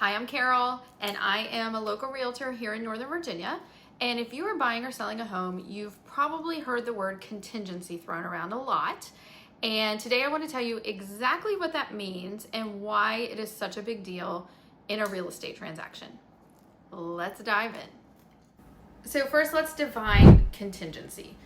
Hi, I'm Carol, and I am a local realtor here in Northern Virginia. And if you are buying or selling a home, you've probably heard the word contingency thrown around a lot. And today I want to tell you exactly what that means and why it is such a big deal in a real estate transaction. Let's dive in. So first, let's define contingency.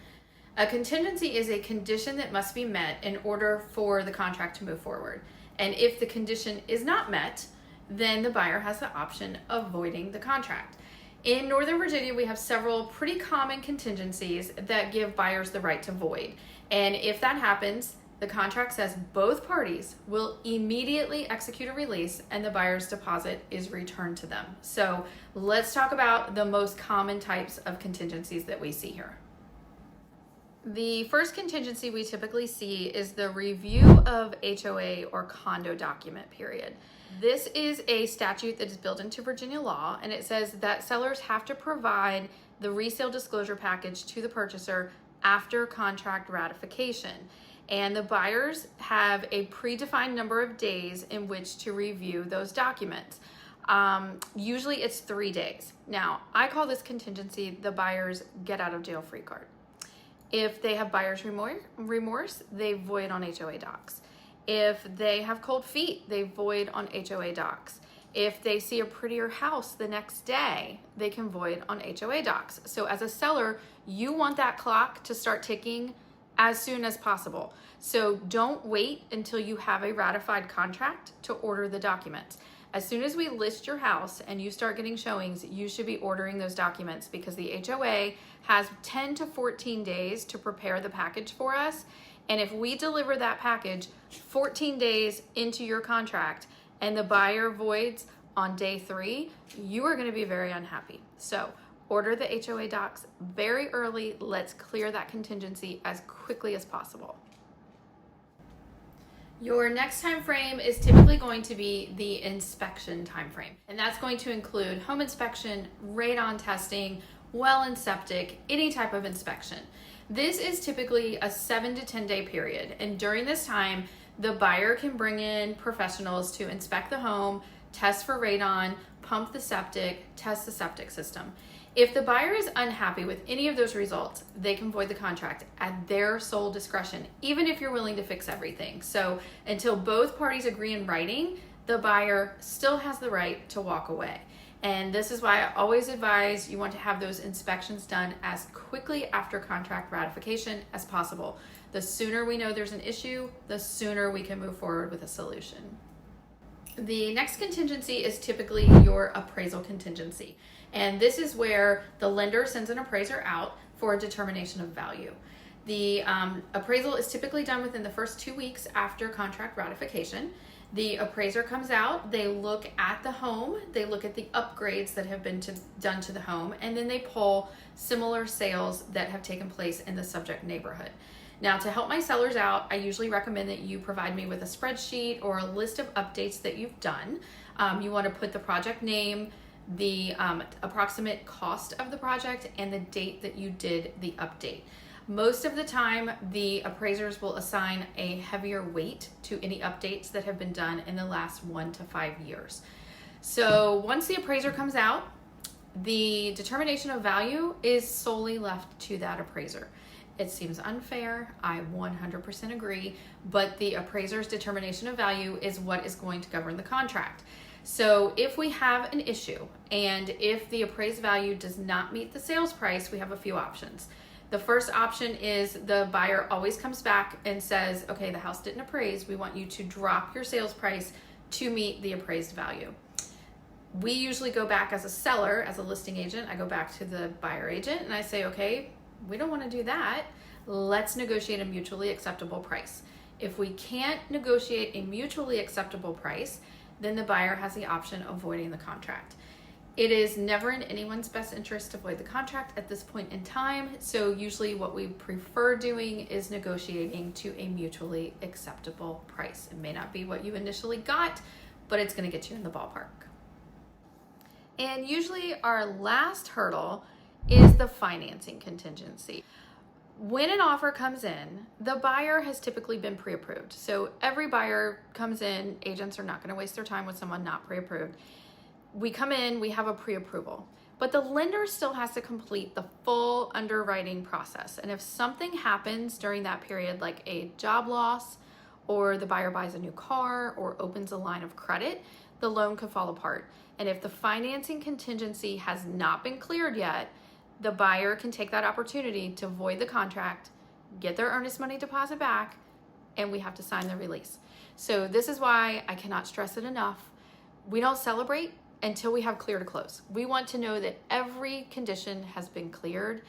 A contingency is a condition that must be met in order for the contract to move forward. And if the condition is not met, then the buyer has the option of voiding the contract. In Northern Virginia, we have several pretty common contingencies that give buyers the right to void. And if that happens, the contract says both parties will immediately execute a release and the buyer's deposit is returned to them. So let's talk about the most common types of contingencies that we see here. The first contingency we typically see is the review of HOA or condo document period. This is a statute that is built into Virginia law, and it says that sellers have to provide the resale disclosure package to the purchaser after contract ratification. And the buyers have a predefined number of days in which to review those documents. Usually it's 3 days. Now, I call this contingency the buyer's get out of jail free card. If they have buyer's remorse, they void on HOA docs. If they have cold feet, they void on HOA docs. If they see a prettier house the next day, they can void on HOA docs. So as a seller, you want that clock to start ticking as soon as possible. So don't wait until you have a ratified contract to order the documents. As soon as we list your house and you start getting showings, you should be ordering those documents because the HOA has 10 to 14 days to prepare the package for us. And if we deliver that package 14 days into your contract and the buyer voids on day 3, you are going to be very unhappy. So order the HOA docs very early. Let's clear that contingency as quickly as possible. Your next time frame is typically going to be the inspection time frame, and that's going to include home inspection, radon testing, well and septic, any type of inspection. This is typically a 7 to 10 day period, and during this time, the buyer can bring in professionals to inspect the home, test for radon, pump the septic, test the septic system. If the buyer is unhappy with any of those results, they can void the contract at their sole discretion, even if you're willing to fix everything. So until both parties agree in writing, the buyer still has the right to walk away. And this is why I always advise you want to have those inspections done as quickly after contract ratification as possible. The sooner we know there's an issue, the sooner we can move forward with a solution. The next contingency is typically your appraisal contingency. And this is where the lender sends an appraiser out for a determination of value. The appraisal is typically done within the first 2 weeks after contract ratification. The appraiser comes out, they look at the home, they look at the upgrades that have been done to the home, and then they pull similar sales that have taken place in the subject neighborhood. Now, to help my sellers out, I usually recommend that you provide me with a spreadsheet or a list of updates that you've done. You want to put the project name, the approximate cost of the project, and the date that you did the update. Most of the time, the appraisers will assign a heavier weight to any updates that have been done in the last 1 to 5 years. So once the appraiser comes out, the determination of value is solely left to that appraiser. It seems unfair, I 100% agree, but the appraiser's determination of value is what is going to govern the contract. So if we have an issue and if the appraised value does not meet the sales price, we have a few options. The first option is the buyer always comes back and says, okay, the house didn't appraise. We want you to drop your sales price to meet the appraised value. We usually go back as a seller, as a listing agent. I go back to the buyer agent and I say, okay, we don't want to do that. Let's negotiate a mutually acceptable price. If we can't negotiate a mutually acceptable price, then the buyer has the option of voiding the contract. It is never in anyone's best interest to void the contract at this point in time, so usually what we prefer doing is negotiating to a mutually acceptable price. It may not be what you initially got, but it's going to get you in the ballpark. And usually our last hurdle is the financing contingency. When an offer comes in, the buyer has typically been pre-approved. So every buyer comes in, agents are not going to waste their time with someone not pre-approved. we come in, we have a pre-approval, but the lender still has to complete the full underwriting process. And if something happens during that period, like a job loss, or the buyer buys a new car or opens a line of credit, the loan could fall apart. And if the financing contingency has not been cleared yet, the buyer can take that opportunity to void the contract, get their earnest money deposit back, and we have to sign the release. So this is why I cannot stress it enough. We don't celebrate until we have clear to close. We want to know that every condition has been cleared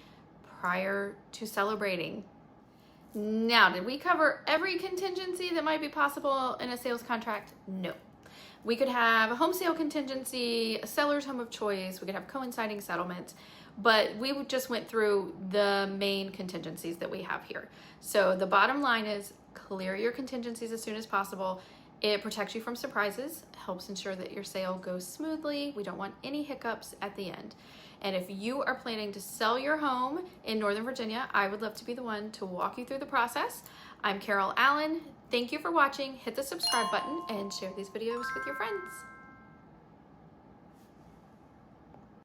prior to celebrating. Now, did we cover every contingency that might be possible in a sales contract? No. We could have a home sale contingency, a seller's home of choice, we could have coinciding settlements, but we just went through the main contingencies that we have here. So the bottom line is clear your contingencies as soon as possible. It protects you from surprises, helps ensure that your sale goes smoothly. We don't want any hiccups at the end. And if you are planning to sell your home in Northern Virginia, I would love to be the one to walk you through the process. I'm Karyl Allen. Thank you for watching. Hit the subscribe button and share these videos with your friends.